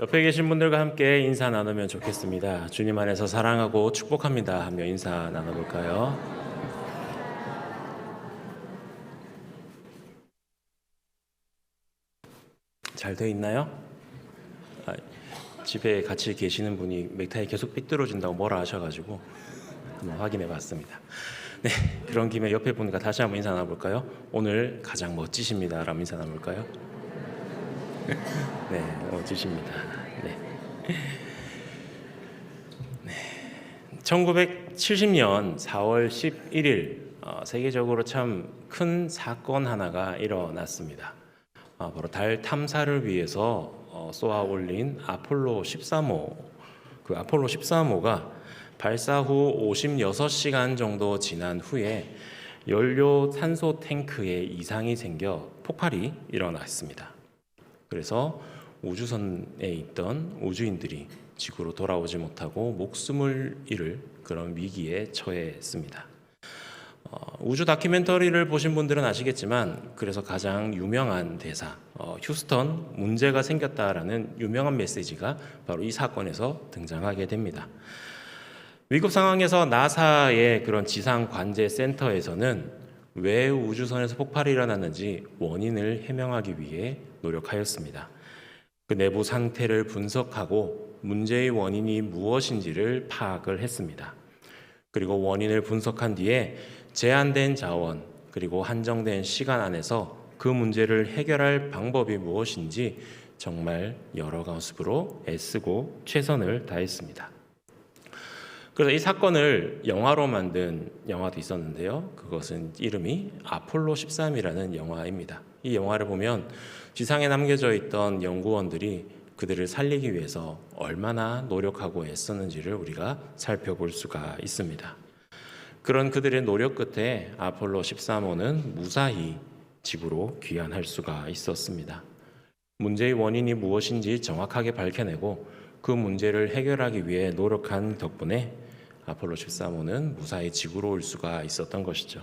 옆에 계신 분들과 함께 인사 나누면 좋겠습니다. 주님 안에서 사랑하고 축복합니다 하며 인사 나눠볼까요? 잘 돼 있나요? 집에 같이 계시는 분이 넥타이 계속 삐뚤어진다고 뭐라 하셔가지고 한번 확인해 봤습니다. 네, 그런 김에 옆에 분과 다시 한번 인사 나눠볼까요? 오늘 가장 멋지십니다 라고 인사 나눠볼까요? 네, 멋지십니다. 네. 1970년 4월 11일 세계적으로 참 큰 사건 하나가 일어났습니다. 바로 달 탐사를 위해서 쏘아 올린 아폴로 13호, 그 아폴로 13호가 발사 후 56시간 정도 지난 후에 연료 산소 탱크에 이상이 생겨 폭발이 일어났습니다. 그래서 우주선에 있던 우주인들이 지구로 돌아오지 못하고 목숨을 잃을 그런 위기에 처했습니다. 우주 다큐멘터리를 보신 분들은 아시겠지만 그래서 가장 유명한 대사 휴스턴 문제가 생겼다라는 유명한 메시지가 바로 이 사건에서 등장하게 됩니다. 위급 상황에서 나사의 그런 지상 관제 센터에서는 왜 우주선에서 폭발이 일어났는지 원인을 해명하기 위해 노력하였습니다. 그 내부 상태를 분석하고 문제의 원인이 무엇인지를 파악을 했습니다. 그리고 원인을 분석한 뒤에 제한된 자원 그리고 한정된 시간 안에서 그 문제를 해결할 방법이 무엇인지 정말 여러 가수로 애쓰고 최선을 다했습니다. 그래서 이 사건을 영화로 만든 영화도 있었는데요. 그것은 이름이 아폴로 13이라는 영화입니다. 이 영화를 보면 지상에 남겨져 있던 연구원들이 그들을 살리기 위해서 얼마나 노력하고 애썼는지를 우리가 살펴볼 수가 있습니다. 그런 그들의 노력 끝에 아폴로 13호는 무사히 지구로 귀환할 수가 있었습니다. 문제의 원인이 무엇인지 정확하게 밝혀내고 그 문제를 해결하기 위해 노력한 덕분에 아폴로 13호는 무사히 지구로 올 수가 있었던 것이죠.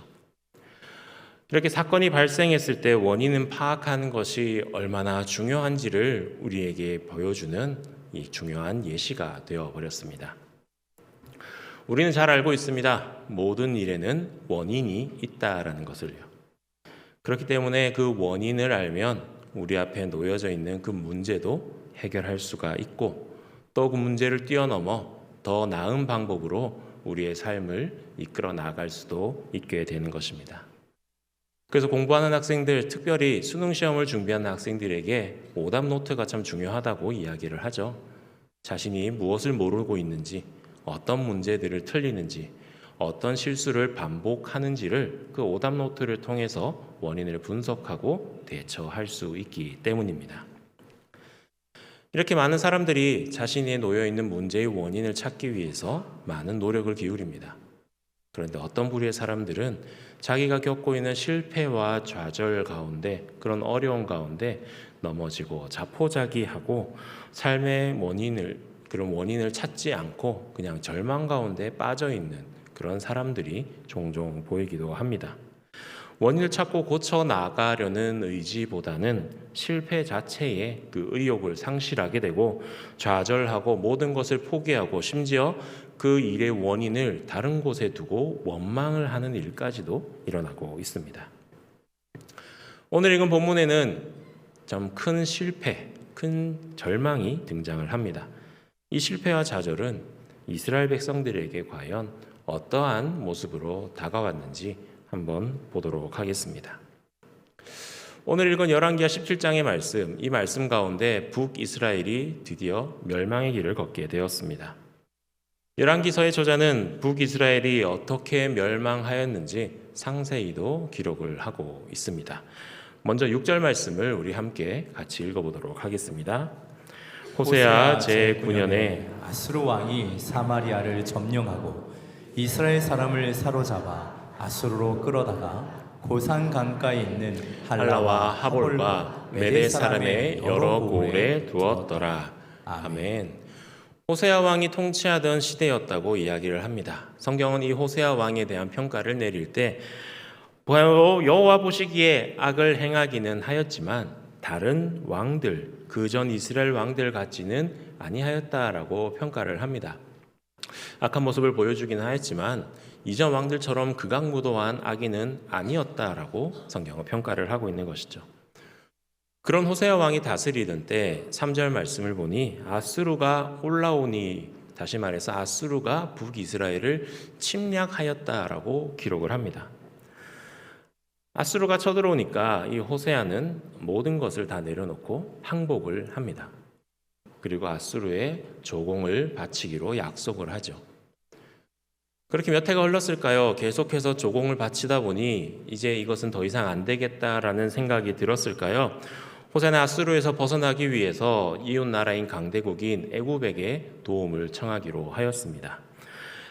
이렇게 사건이 발생했을 때 원인은 파악하는 것이 얼마나 중요한지를 우리에게 보여주는 이 중요한 예시가 되어버렸습니다. 우리는 잘 알고 있습니다. 모든 일에는 원인이 있다라는 것을요. 그렇기 때문에 그 원인을 알면 우리 앞에 놓여져 있는 그 문제도 해결할 수가 있고 또 그 문제를 뛰어넘어 더 나은 방법으로 우리의 삶을 이끌어 나갈 수도 있게 되는 것입니다. 그래서 공부하는 학생들, 특별히 수능 시험을 준비하는 학생들에게 오답 노트가 참 중요하다고 이야기를 하죠. 자신이 무엇을 모르고 있는지, 어떤 문제들을 틀리는지, 어떤 실수를 반복하는지를 그 오답 노트를 통해서 원인을 분석하고 대처할 수 있기 때문입니다. 이렇게 많은 사람들이 자신이 놓여 있는 문제의 원인을 찾기 위해서 많은 노력을 기울입니다. 그런데 어떤 부류의 사람들은 자기가 겪고 있는 실패와 좌절 가운데 그런 어려움 가운데 넘어지고 자포자기하고 삶의 그런 원인을 찾지 않고 그냥 절망 가운데 빠져 있는 그런 사람들이 종종 보이기도 합니다. 원인을 찾고 고쳐 나가려는 의지보다는 실패 자체에 그 의욕을 상실하게 되고 좌절하고 모든 것을 포기하고 심지어 그 일의 원인을 다른 곳에 두고 원망을 하는 일까지도 일어나고 있습니다. 오늘 읽은 본문에는 좀 큰 실패, 큰 절망이 등장을 합니다. 이 실패와 좌절은 이스라엘 백성들에게 과연 어떠한 모습으로 다가왔는지 한번 보도록 하겠습니다. 오늘 읽은 열왕기하 17장의 말씀, 이 말씀 가운데 북이스라엘이 드디어 멸망의 길을 걷게 되었습니다. 열왕기서의 저자는 북이스라엘이 어떻게 멸망하였는지 상세히도 기록을 하고 있습니다. 먼저 6절 말씀을 우리 함께 같이 읽어보도록 하겠습니다. 호세아 제9년에 아수르 왕이 사마리아를 점령하고 이스라엘 사람을 사로잡아 아수르로 끌어다가 고산 강가에 있는 할라와 하볼과 메대 사람의 여러 고을에 두었더라. 아멘. 호세아 왕이 통치하던 시대였다고 이야기를 합니다. 성경은 이 호세아 왕에 대한 평가를 내릴 때 여호와 보시기에 악을 행하기는 하였지만 다른 왕들, 그전 이스라엘 왕들 같지는 아니하였다라고 평가를 합니다. 악한 모습을 보여주기는 하였지만 이전 왕들처럼 극악무도한 악인은 아니었다라고 성경은 평가를 하고 있는 것이죠. 그런 호세아 왕이 다스리던 때 3절 말씀을 보니 아수르가 올라오니, 다시 말해서 아수르가 북이스라엘을 침략하였다라고 기록을 합니다. 아수르가 쳐들어오니까 이 호세아는 모든 것을 다 내려놓고 항복을 합니다. 그리고 아수르에 조공을 바치기로 약속을 하죠. 그렇게 몇 해가 흘렀을까요? 계속해서 조공을 바치다 보니 이제 이것은 더 이상 안 되겠다라는 생각이 들었을까요? 호세아는 아수르에서 벗어나기 위해서 이웃 나라인 강대국인 애굽에게 도움을 청하기로 하였습니다.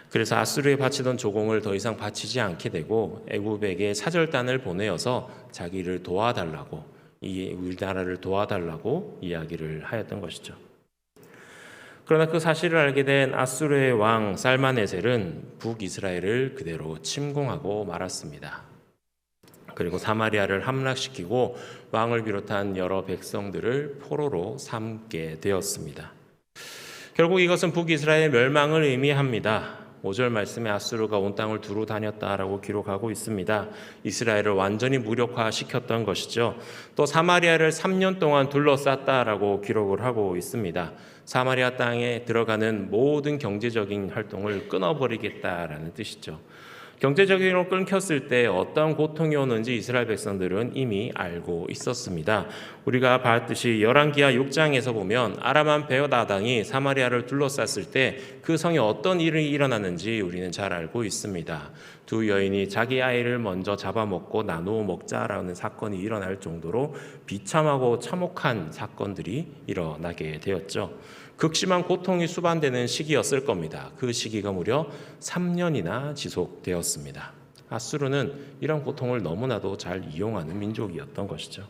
그래서 아수르에 바치던 조공을 더 이상 바치지 않게 되고 애굽에게 사절단을 보내어서 자기를 도와달라고, 우리나라를 도와달라고 이야기를 하였던 것이죠. 그러나 그 사실을 알게 된 아수르의 왕 살마네셀은 북이스라엘을 그대로 침공하고 말았습니다. 그리고 사마리아를 함락시키고 왕을 비롯한 여러 백성들을 포로로 삼게 되었습니다. 결국 이것은 북이스라엘의 멸망을 의미합니다. 5절 말씀에 아수르가 온 땅을 두루 다녔다라고 기록하고 있습니다. 이스라엘을 완전히 무력화시켰던 것이죠. 또 사마리아를 3년 동안 둘러쌌다라고 기록을 하고 있습니다. 사마리아 땅에 들어가는 모든 경제적인 활동을 끊어버리겠다라는 뜻이죠. 경제적으로 끊겼을 때 어떤 고통이 오는지 이스라엘 백성들은 이미 알고 있었습니다. 우리가 봤듯이 열왕기하 6장에서 보면 아람한 베오다당이 사마리아를 둘러쌌을 때 그 성에 어떤 일이 일어났는지 우리는 잘 알고 있습니다. 두 여인이 자기 아이를 먼저 잡아먹고 나누어 먹자라는 사건이 일어날 정도로 비참하고 참혹한 사건들이 일어나게 되었죠. 극심한 고통이 수반되는 시기였을 겁니다. 그 시기가 무려 3년이나 지속되었습니다. 아수르는 이런 고통을 너무나도 잘 이용하는 민족이었던 것이죠.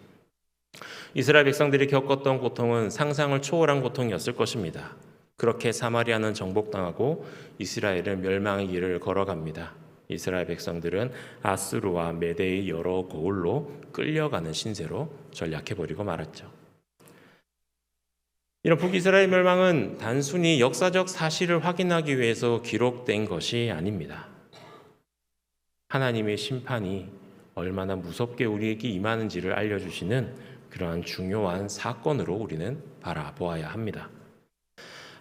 이스라엘 백성들이 겪었던 고통은 상상을 초월한 고통이었을 것입니다. 그렇게 사마리아는 정복당하고 이스라엘은 멸망의 길을 걸어갑니다. 이스라엘 백성들은 아수르와 메대의 여러 고을로 끌려가는 신세로 전락해버리고 말았죠. 이런 북이스라엘 멸망은 단순히 역사적 사실을 확인하기 위해서 기록된 것이 아닙니다. 하나님의 심판이 얼마나 무섭게 우리에게 임하는지를 알려주시는 그러한 중요한 사건으로 우리는 바라보아야 합니다.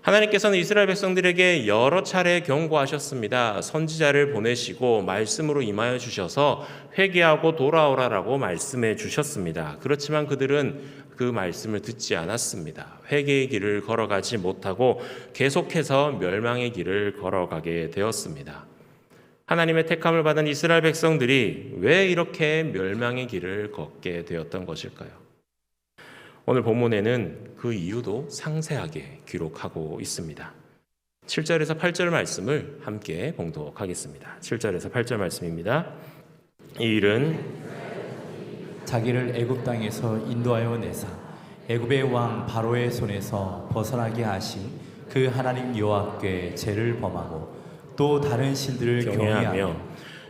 하나님께서는 이스라엘 백성들에게 여러 차례 경고하셨습니다. 선지자를 보내시고 말씀으로 임하여 주셔서 회개하고 돌아오라라고 말씀해 주셨습니다. 그렇지만 그들은 그 말씀을 듣지 않았습니다. 회개의 길을 걸어가지 못하고 계속해서 멸망의 길을 걸어가게 되었습니다. 하나님의 택함을 받은 이스라엘 백성들이 왜 이렇게 멸망의 길을 걷게 되었던 것일까요? 오늘 본문에는 그 이유도 상세하게 기록하고 있습니다. 7절에서 8절 말씀을 함께 봉독하겠습니다. 7절에서 8절 말씀입니다. 이 일은 자기를 애굽 땅에서 인도하여 내사 애굽의 왕 바로의 손에서 벗어나게 하신 그 하나님 여호와께 죄를 범하고 또 다른 신들을 경외하며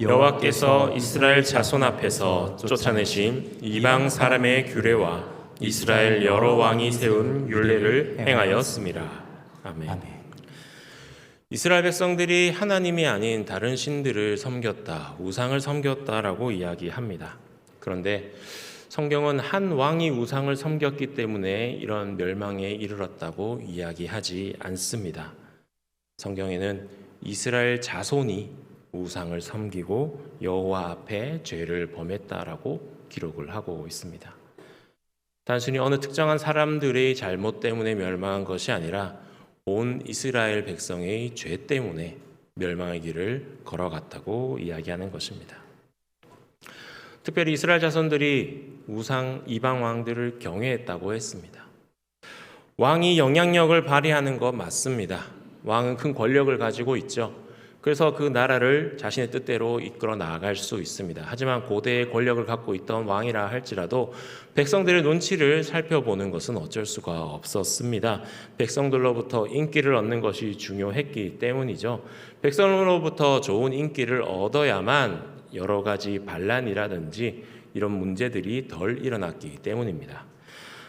여호와께서 이스라엘 자손 앞에서 쫓아내신 이방 사람의 규례와 이스라엘 여러 왕이 세운 율례를 행하였습니다. 아멘. 이스라엘 백성들이 하나님이 아닌 다른 신들을 섬겼다, 우상을 섬겼다라고 이야기합니다. 그런데 성경은 한 왕이 우상을 섬겼기 때문에 이런 멸망에 이르렀다고 이야기하지 않습니다. 성경에는 이스라엘 자손이 우상을 섬기고 여호와 앞에 죄를 범했다라고 기록을 하고 있습니다. 단순히 어느 특정한 사람들의 잘못 때문에 멸망한 것이 아니라 온 이스라엘 백성의 죄 때문에 멸망의 길을 걸어갔다고 이야기하는 것입니다. 특별히 이스라엘 자손들이 우상 이방 왕들을 경외했다고 했습니다. 왕이 영향력을 발휘하는 것 맞습니다. 왕은 큰 권력을 가지고 있죠. 그래서 그 나라를 자신의 뜻대로 이끌어 나아갈 수 있습니다. 하지만 고대의 권력을 갖고 있던 왕이라 할지라도 백성들의 눈치를 살펴보는 것은 어쩔 수가 없었습니다. 백성들로부터 인기를 얻는 것이 중요했기 때문이죠. 백성으로부터 좋은 인기를 얻어야만 여러 가지 반란이라든지 이런 문제들이 덜 일어났기 때문입니다.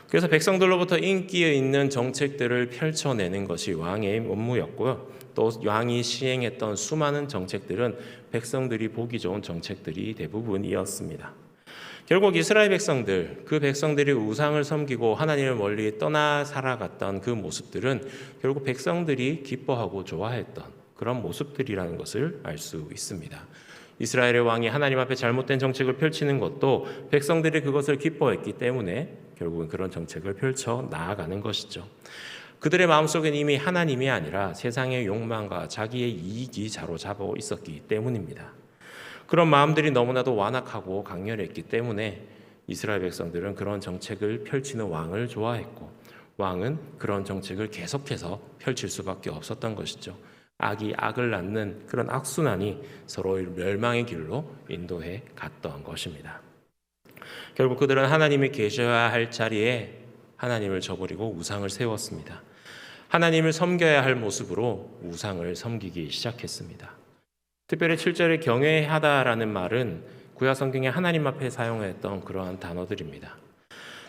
그래서 백성들로부터 인기 있는 정책들을 펼쳐내는 것이 왕의 업무였고요. 또 왕이 시행했던 수많은 정책들은 백성들이 보기 좋은 정책들이 대부분이었습니다. 결국 이스라엘 백성들, 그 백성들이 우상을 섬기고 하나님을 멀리 떠나 살아갔던 그 모습들은 결국 백성들이 기뻐하고 좋아했던 그런 모습들이라는 것을 알 수 있습니다. 이스라엘의 왕이 하나님 앞에 잘못된 정책을 펼치는 것도 백성들이 그것을 기뻐했기 때문에 결국은 그런 정책을 펼쳐 나아가는 것이죠. 그들의 마음속엔 이미 하나님이 아니라 세상의 욕망과 자기의 이익이 사로잡아 있었기 때문입니다. 그런 마음들이 너무나도 완악하고 강렬했기 때문에 이스라엘 백성들은 그런 정책을 펼치는 왕을 좋아했고, 왕은 그런 정책을 계속해서 펼칠 수밖에 없었던 것이죠. 악이 악을 낳는 그런 악순환이 서로의 멸망의 길로 인도해 갔던 것입니다. 결국 그들은 하나님이 계셔야 할 자리에 하나님을 저버리고 우상을 세웠습니다. 하나님을 섬겨야 할 모습으로 우상을 섬기기 시작했습니다. 특별히 7절에 경외하다라는 말은 구약 성경에 하나님 앞에 사용했던 그러한 단어들입니다.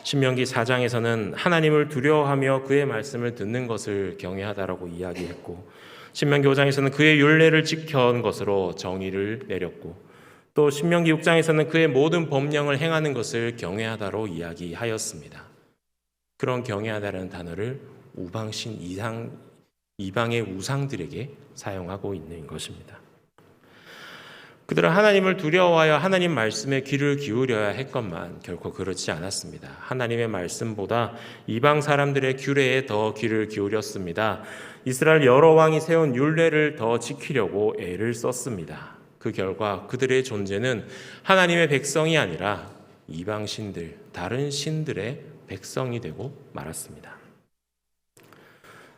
신명기 4장에서는 하나님을 두려워하며 그의 말씀을 듣는 것을 경외하다라고 이야기했고, 신명기 5장에서는 그의 율례를 지켜온 것으로 정의를 내렸고, 또 신명기 6장에서는 그의 모든 법령을 행하는 것을 경외하다로 이야기하였습니다. 그런 경외하다라는 단어를 우방신 이방의 우상들에게 사용하고 있는 것입니다. 그들은 하나님을 두려워하여 하나님 말씀에 귀를 기울여야 했건만 결코 그렇지 않았습니다. 하나님의 말씀보다 이방 사람들의 규례에 더 귀를 기울였습니다. 이스라엘 여러 왕이 세운 율례를 더 지키려고 애를 썼습니다. 그 결과 그들의 존재는 하나님의 백성이 아니라 이방 신들, 다른 신들의 백성이 되고 말았습니다.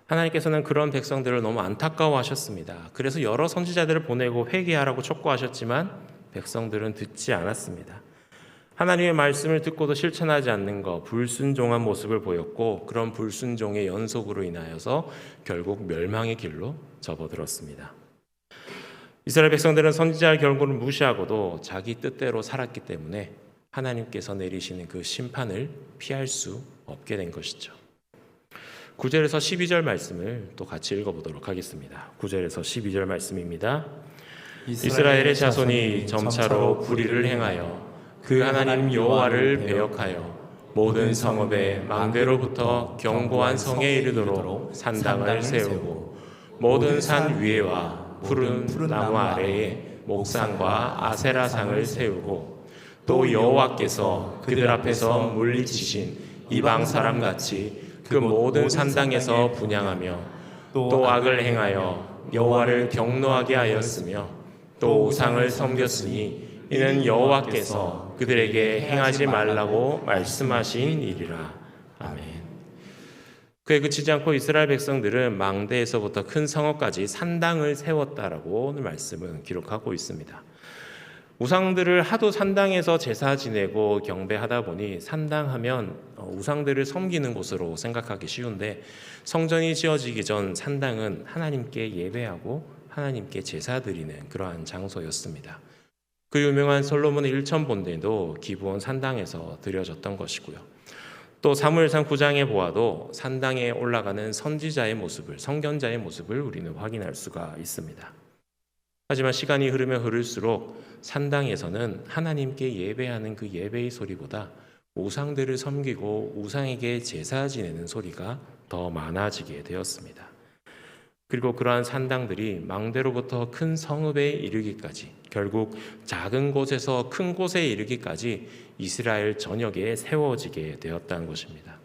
하나님께서는 그런 백성들을 너무 안타까워하셨습니다. 그래서 여러 선지자들을 보내고 회개하라고 촉구하셨지만 백성들은 듣지 않았습니다. 하나님의 말씀을 듣고도 실천하지 않는 것, 불순종한 모습을 보였고, 그런 불순종의 연속으로 인하여서 결국 멸망의 길로 접어들었습니다. 이스라엘 백성들은 선지자의 경고를 무시하고도 자기 뜻대로 살았기 때문에 하나님께서 내리시는 그 심판을 피할 수 없게 된 것이죠. 9절에서 12절 말씀을 또 같이 읽어보도록 하겠습니다. 9절에서 12절 말씀입니다. 이스라엘의 자손이 점차로 불의를 행하여 그 하나님 여호와를 배역하여 모든 성읍의 망대로부터 견고한 성에 이르도록 산당을 세우고 모든 산 위에와 푸른 나무 아래에 목상과 아세라상을 세우고 또 여호와께서 그들 앞에서 물리치신 이방 사람같이 그 모든 산당에서 분향하며 또 악을 행하여 여호와를 경노하게 하였으며 또 우상을 섬겼으니 이는 여호와께서 그들에게 행하지 말라고 말씀하신 일이라. 아멘. 그에 그치지 않고 이스라엘 백성들은 망대에서부터 큰 성읍까지 산당을 세웠다라고 오늘 말씀은 기록하고 있습니다. 우상들을 하도 산당에서 제사 지내고 경배하다 보니 산당하면 우상들을 섬기는 곳으로 생각하기 쉬운데, 성전이 지어지기 전 산당은 하나님께 예배하고 하나님께 제사 드리는 그러한 장소였습니다. 그 유명한 솔로몬의 일천본대도 기브온 산당에서 드려졌던 것이고요. 또 사무엘상 9장에 보아도 산당에 올라가는 선지자의 모습을, 선견자의 모습을 우리는 확인할 수가 있습니다. 하지만 시간이 흐르면 흐를수록 산당에서는 하나님께 예배하는 그 예배의 소리보다 우상들을 섬기고 우상에게 제사 지내는 소리가 더 많아지게 되었습니다. 그리고 그러한 산당들이 망대로부터 큰 성읍에 이르기까지, 결국 작은 곳에서 큰 곳에 이르기까지 이스라엘 전역에 세워지게 되었다는 것입니다.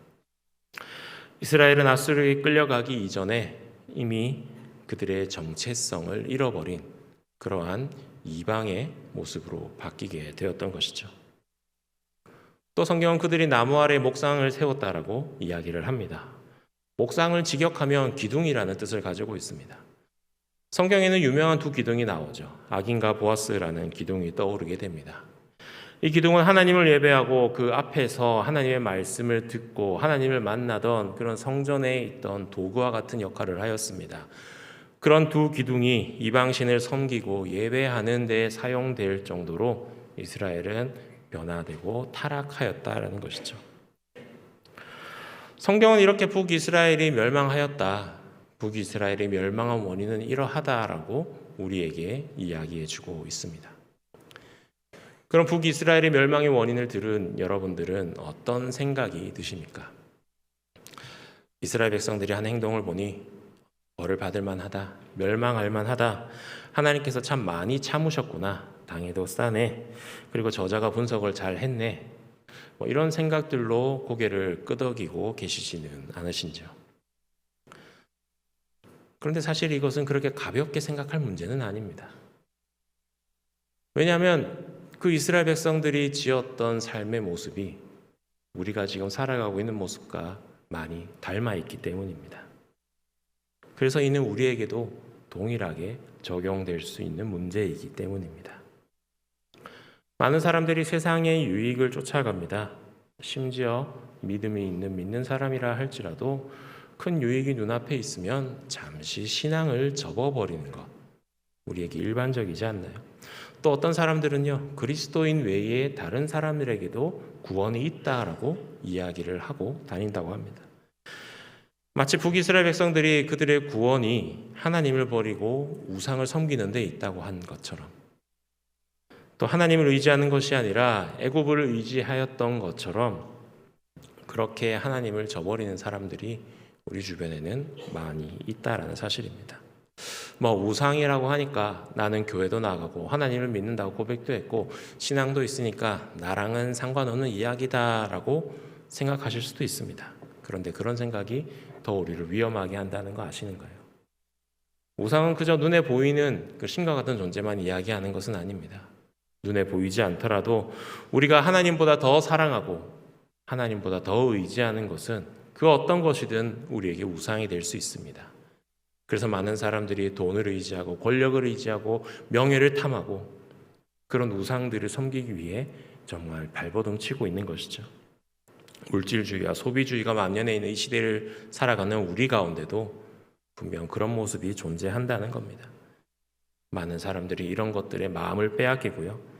이스라엘은 아수르에 끌려가기 이전에 이미 그들의 정체성을 잃어버린 그러한 이방의 모습으로 바뀌게 되었던 것이죠. 또 성경은 그들이 나무 아래 목상을 세웠다라고 이야기를 합니다. 목상을 직역하면 기둥이라는 뜻을 가지고 있습니다. 성경에는 유명한 두 기둥이 나오죠. 악인과 보아스라는 기둥이 떠오르게 됩니다. 이 기둥은 하나님을 예배하고 그 앞에서 하나님의 말씀을 듣고 하나님을 만나던 그런 성전에 있던 도구와 같은 역할을 하였습니다. 그런 두 기둥이 이방신을 섬기고 예배하는 데 사용될 정도로 이스라엘은 변화되고 타락하였다라는 것이죠. 성경은 이렇게 북이스라엘이 멸망하였다, 북이스라엘이 멸망한 원인은 이러하다라고 우리에게 이야기해 주고 있습니다. 그럼 북이스라엘의 멸망의 원인을 들은 여러분들은 어떤 생각이 드십니까? 이스라엘 백성들이 한 행동을 보니 벌을 받을 만하다, 멸망할 만하다, 하나님께서 참 많이 참으셨구나, 당해도 싸네, 그리고 저자가 분석을 잘 했네, 이런 생각들로 고개를 끄덕이고 계시지는 않으신지요? 그런데 사실 이것은 그렇게 가볍게 생각할 문제는 아닙니다. 왜냐하면 그 이스라엘 백성들이 지었던 삶의 모습이 우리가 지금 살아가고 있는 모습과 많이 닮아 있기 때문입니다. 그래서 이는 우리에게도 동일하게 적용될 수 있는 문제이기 때문입니다. 많은 사람들이 세상의 유익을 쫓아갑니다. 심지어 믿음이 있는 믿는 사람이라 할지라도 큰 유익이 눈앞에 있으면 잠시 신앙을 접어버리는 것, 우리에게 일반적이지 않나요? 또 어떤 사람들은요, 그리스도인 외에 다른 사람들에게도 구원이 있다라고 이야기를 하고 다닌다고 합니다. 마치 북이스라엘 백성들이 그들의 구원이 하나님을 버리고 우상을 섬기는 데 있다고 한 것처럼, 또 하나님을 의지하는 것이 아니라 애굽을 의지하였던 것처럼 그렇게 하나님을 저버리는 사람들이 우리 주변에는 많이 있다라는 사실입니다. 우상이라고 하니까 나는 교회도 나가고 하나님을 믿는다고 고백도 했고 신앙도 있으니까 나랑은 상관없는 이야기다라고 생각하실 수도 있습니다. 그런데 그런 생각이 더 우리를 위험하게 한다는 거 아시는가요? 우상은 그저 눈에 보이는 그 신과 같은 존재만 이야기하는 것은 아닙니다. 눈에 보이지 않더라도 우리가 하나님보다 더 사랑하고 하나님보다 더 의지하는 것은 그 어떤 것이든 우리에게 우상이 될 수 있습니다. 그래서 많은 사람들이 돈을 의지하고 권력을 의지하고 명예를 탐하고 그런 우상들을 섬기기 위해 정말 발버둥 치고 있는 것이죠. 물질주의와 소비주의가 만연해 있는 이 시대를 살아가는 우리 가운데도 분명 그런 모습이 존재한다는 겁니다. 많은 사람들이 이런 것들에 마음을 빼앗기고요.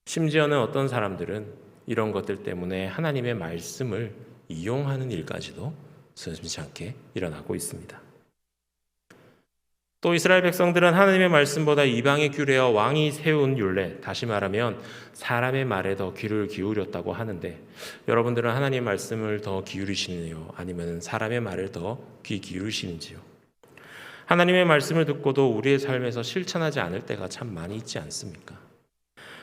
심지어는 어떤 사람들은 이런 것들 때문에 하나님의 말씀을 이용하는 일까지도 심심치 않게 일어나고 있습니다. 또 이스라엘 백성들은 하나님의 말씀보다 이방의 규례와 왕이 세운 율례, 다시 말하면 사람의 말에 더 귀를 기울였다고 하는데 여러분들은 하나님의 말씀을 더 기울이시느냐요? 아니면 사람의 말을 더 귀 기울이시는지요? 하나님의 말씀을 듣고도 우리의 삶에서 실천하지 않을 때가 참 많이 있지 않습니까?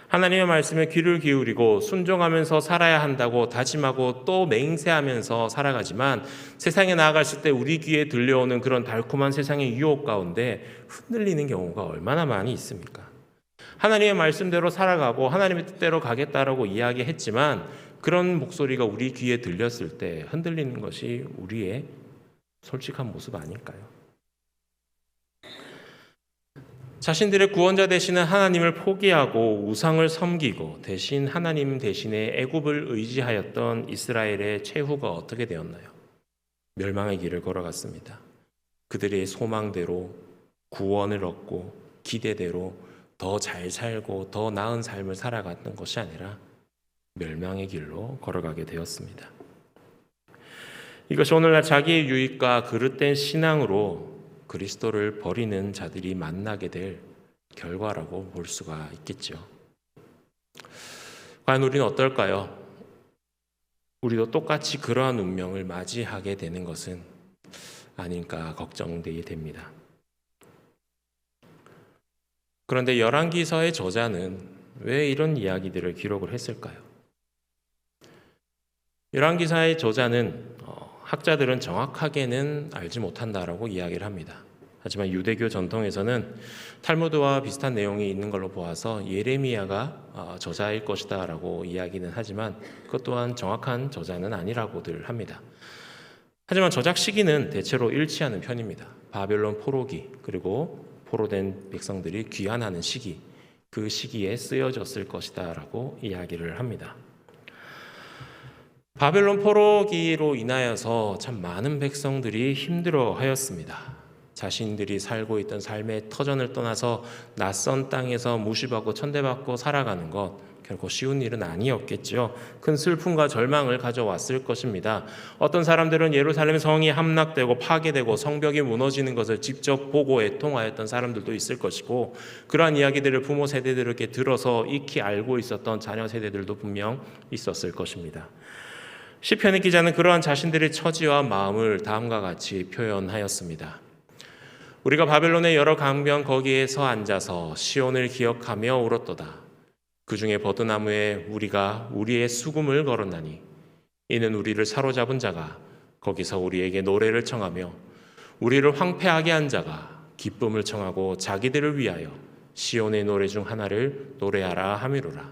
하나님의 말씀에 귀를 기울이고 순종하면서 살아야 한다고 다짐하고 또 맹세하면서 살아가지만 세상에 나아갔을 때 우리 귀에 들려오는 그런 달콤한 세상의 유혹 가운데 흔들리는 경우가 얼마나 많이 있습니까? 하나님의 말씀대로 살아가고 하나님의 뜻대로 가겠다라고 이야기했지만 그런 목소리가 우리 귀에 들렸을 때 흔들리는 것이 우리의 솔직한 모습 아닐까요? 자신들의 구원자 되시는 하나님을 포기하고 우상을 섬기고 대신 하나님 대신에 애굽을 의지하였던 이스라엘의 최후가 어떻게 되었나요? 멸망의 길을 걸어갔습니다. 그들의 소망대로 구원을 얻고 기대대로 더 잘 살고 더 나은 삶을 살아갔던 것이 아니라 멸망의 길로 걸어가게 되었습니다. 이것이 오늘날 자기의 유익과 그릇된 신앙으로 그리스도를 버리는 자들이 만나게 될 결과라고 볼 수가 있겠죠. 과연 우리는 어떨까요? 우리도 똑같이 그러한 운명을 맞이하게 되는 것은 아닐까 걱정되게 됩니다. 그런데 열왕기서의 저자는 왜 이런 이야기들을 기록을 했을까요? 열왕기사의 저자는 학자들은 정확하게는 알지 못한다라고 이야기를 합니다. 하지만 유대교 전통에서는 탈무드와 비슷한 내용이 있는 걸로 보아서 예레미야가 저자일 것이다라고 이야기는 하지만 그것 또한 정확한 저자는 아니라고들 합니다. 하지만 저작 시기는 대체로 일치하는 편입니다. 바벨론 포로기 그리고 포로된 백성들이 귀환하는 시기, 그 시기에 쓰여졌을 것이다라고 이야기를 합니다. 바벨론 포로기로 인하여서 참 많은 백성들이 힘들어하였습니다. 자신들이 살고 있던 삶의 터전을 떠나서 낯선 땅에서 무시받고 천대받고 살아가는 것 결코 쉬운 일은 아니었겠죠. 큰 슬픔과 절망을 가져왔을 것입니다. 어떤 사람들은 예루살렘 성이 함락되고 파괴되고 성벽이 무너지는 것을 직접 보고 애통하였던 사람들도 있을 것이고, 그러한 이야기들을 부모 세대들에게 들어서 익히 알고 있었던 자녀 세대들도 분명 있었을 것입니다. 시편의 기자는 그러한 자신들의 처지와 마음을 다음과 같이 표현하였습니다. 우리가 바벨론의 여러 강변 거기에서 앉아서 시온을 기억하며 울었도다. 그 중에 버드나무에 우리가 우리의 수금을 걸었나니 이는 우리를 사로잡은 자가 거기서 우리에게 노래를 청하며 우리를 황폐하게 한 자가 기쁨을 청하고 자기들을 위하여 시온의 노래 중 하나를 노래하라 함이로라.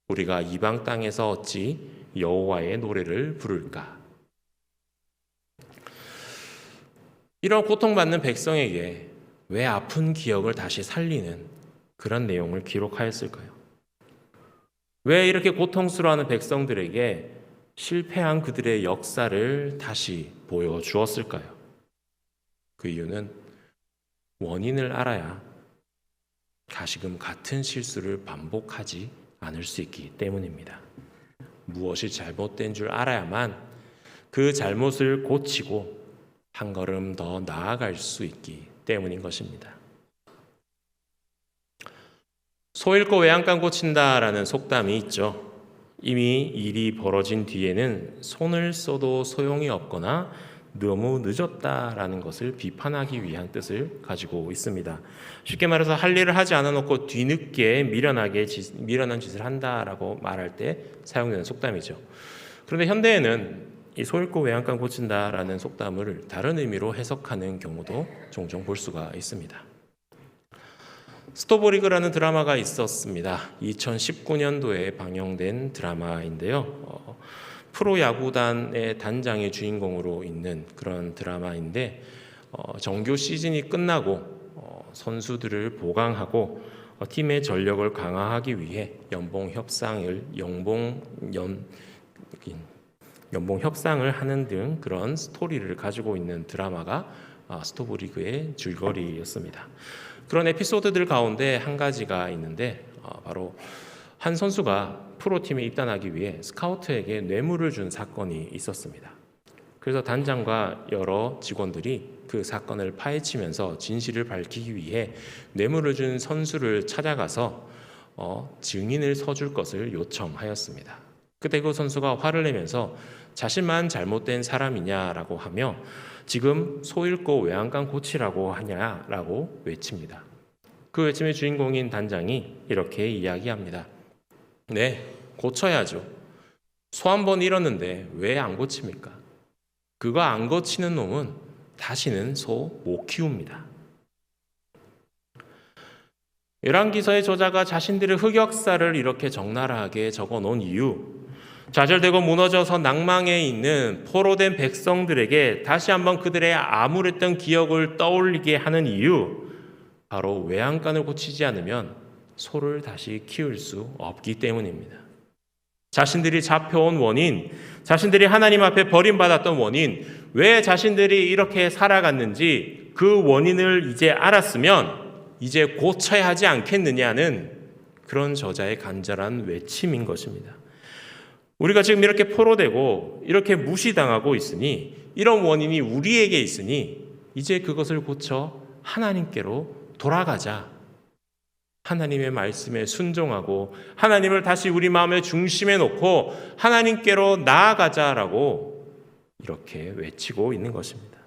우리가 이방 땅에서 어찌 여호와의 노래를 부를까. 이런 고통받는 백성에게 왜 아픈 기억을 다시 살리는 그런 내용을 기록하였을까요? 왜 이렇게 고통스러워하는 백성들에게 실패한 그들의 역사를 다시 보여주었을까요? 그 이유는 원인을 알아야 다시금 같은 실수를 반복하지 않을 수 있기 때문입니다. 무엇이 잘못된 줄 알아야만 그 잘못을 고치고 한 걸음 더 나아갈 수 있기 때문인 것입니다. 소 잃고 외양간 고친다라는 속담이 있죠. 이미 일이 벌어진 뒤에는 손을 써도 소용이 없거나 너무 늦었다라는 것을 비판하기 위한 뜻을 가지고 있습니다. 쉽게 말해서 할 일을 하지 않아 놓고 뒤늦게 미련한 짓을 한다라고 말할 때 사용되는 속담이죠. 그런데 현대에는 이 소 잃고 외양간 고친다라는 속담을 다른 의미로 해석하는 경우도 종종 볼 수가 있습니다. 스토브리그라는 드라마가 있었습니다. 2019년도에 방영된 드라마인데요. 프로야구단의 단장의 주인공으로 있는 그런 드라마인데, 정규 시즌이 끝나고 선수들을 보강하고 팀의 전력을 강화하기 위해 연봉 협상을 하는 등 그런 스토리를 가지고 있는 드라마가 스토브리그의 줄거리였습니다. 그런 에피소드들 가운데 한 가지가 있는데, 바로 한 선수가 프로팀에 입단하기 위해 스카우트에게 뇌물을 준 사건이 있었습니다. 그래서 단장과 여러 직원들이 그 사건을 파헤치면서 진실을 밝히기 위해 뇌물을 준 선수를 찾아가서 증인을 서줄 것을 요청하였습니다. 그때 그 선수가 화를 내면서 자신만 잘못된 사람이냐라고 하며 지금 소 잃고 외양간 고치라고 하냐라고 외칩니다. 그 외침의 주인공인 단장이 이렇게 이야기합니다. 네, 고쳐야죠. 소 한 번 잃었는데 왜 안 고칩니까? 그거 안 고치는 놈은 다시는 소 못 키웁니다. 열왕기서의 저자가 자신들의 흑역사를 이렇게 적나라하게 적어놓은 이유, 좌절되고 무너져서 낭망에 있는 포로된 백성들에게 다시 한번 그들의 암울했던 기억을 떠올리게 하는 이유, 바로 외양간을 고치지 않으면 소를 다시 키울 수 없기 때문입니다. 자신들이 잡혀온 원인, 자신들이 하나님 앞에 버림받았던 원인, 왜 자신들이 이렇게 살아갔는지 그 원인을 이제 알았으면 이제 고쳐야 하지 않겠느냐는 그런 저자의 간절한 외침인 것입니다. 우리가 지금 이렇게 포로되고 이렇게 무시당하고 있으니, 이런 원인이 우리에게 있으니 이제 그것을 고쳐 하나님께로 돌아가자. 하나님의 말씀에 순종하고 하나님을 다시 우리 마음의 중심에 놓고 하나님께로 나아가자라고 이렇게 외치고 있는 것입니다.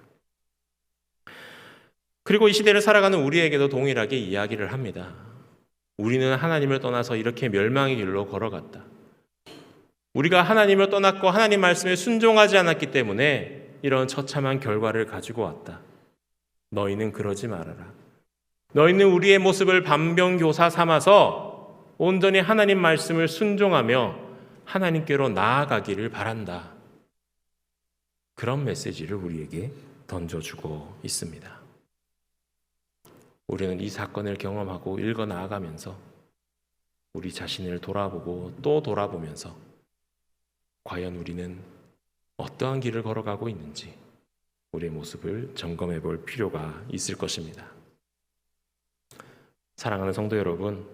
그리고 이 시대를 살아가는 우리에게도 동일하게 이야기를 합니다. 우리는 하나님을 떠나서 이렇게 멸망의 길로 걸어갔다. 우리가 하나님을 떠났고 하나님 말씀에 순종하지 않았기 때문에 이런 처참한 결과를 가지고 왔다. 너희는 그러지 말아라. 너희는 우리의 모습을 반병교사 삼아서 온전히 하나님 말씀을 순종하며 하나님께로 나아가기를 바란다. 그런 메시지를 우리에게 던져주고 있습니다. 우리는 이 사건을 경험하고 읽어 나아가면서 우리 자신을 돌아보고 또 돌아보면서 과연 우리는 어떠한 길을 걸어가고 있는지 우리의 모습을 점검해 볼 필요가 있을 것입니다. 사랑하는 성도 여러분,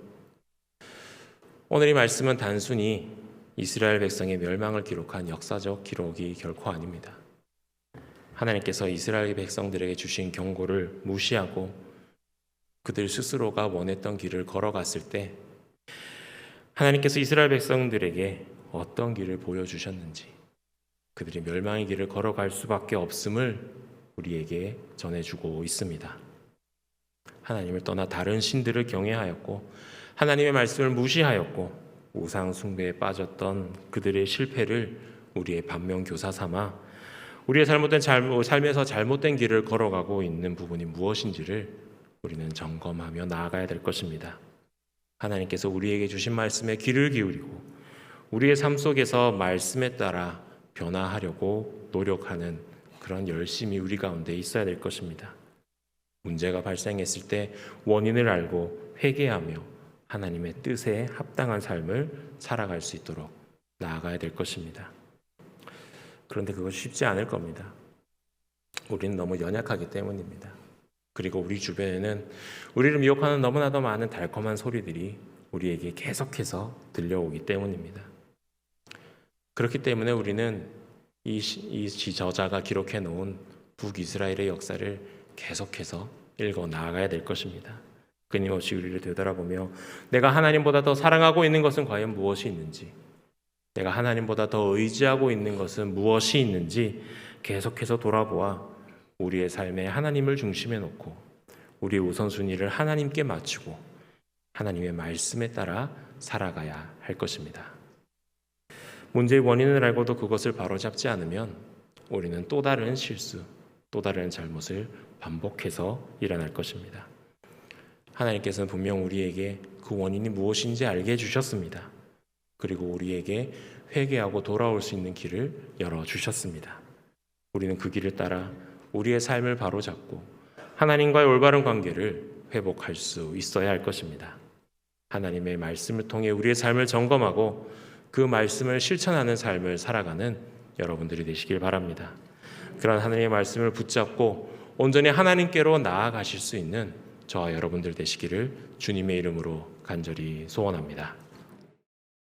오늘 이 말씀은 단순히 이스라엘 백성의 멸망을 기록한 역사적 기록이 결코 아닙니다. 하나님께서 이스라엘 백성들에게 주신 경고를 무시하고 그들 스스로가 원했던 길을 걸어갔을 때 하나님께서 이스라엘 백성들에게 어떤 길을 보여주셨는지, 그들이 멸망의 길을 걸어갈 수밖에 없음을 우리에게 전해주고 있습니다. 하나님을 떠나 다른 신들을 경외하였고 하나님의 말씀을 무시하였고 우상 숭배에 빠졌던 그들의 실패를 우리의 반면교사 삼아 우리의 삶에서 잘못된 길을 걸어가고 있는 부분이 무엇인지를 우리는 점검하며 나아가야 될 것입니다. 하나님께서 우리에게 주신 말씀에 귀를 기울이고 우리의 삶 속에서 말씀에 따라 변화하려고 노력하는 그런 열심이 우리 가운데 있어야 될 것입니다. 문제가 발생했을 때 원인을 알고 회개하며 하나님의 뜻에 합당한 삶을 살아갈 수 있도록 나아가야 될 것입니다. 그런데 그것이 쉽지 않을 겁니다. 우리는 너무 연약하기 때문입니다. 그리고 우리 주변에는 우리를 미혹하는 너무나도 많은 달콤한 소리들이 우리에게 계속해서 들려오기 때문입니다. 그렇기 때문에 우리는 이 저자가 기록해 놓은 북이스라엘의 역사를 계속해서 읽어 나아가야 될 것입니다. 끊임없이 우리를 되돌아보며 내가 하나님보다 더 사랑하고 있는 것은 과연 무엇이 있는지, 내가 하나님보다 더 의지하고 있는 것은 무엇이 있는지 계속해서 돌아보아 우리의 삶에 하나님을 중심에 놓고 우리의 우선순위를 하나님께 맞추고 하나님의 말씀에 따라 살아가야 할 것입니다. 문제의 원인을 알고도 그것을 바로잡지 않으면 우리는 또 다른 실수, 또 다른 잘못을 반복해서 일어날 것입니다. 하나님께서는 분명 우리에게 그 원인이 무엇인지 알게 해주셨습니다. 그리고 우리에게 회개하고 돌아올 수 있는 길을 열어주셨습니다. 우리는 그 길을 따라 우리의 삶을 바로잡고 하나님과의 올바른 관계를 회복할 수 있어야 할 것입니다. 하나님의 말씀을 통해 우리의 삶을 점검하고 그 말씀을 실천하는 삶을 살아가는 여러분들이 되시길 바랍니다. 그런 하나님의 말씀을 붙잡고 온전히 하나님께로 나아가실 수 있는 저와 여러분들 되시기를 주님의 이름으로 간절히 소원합니다.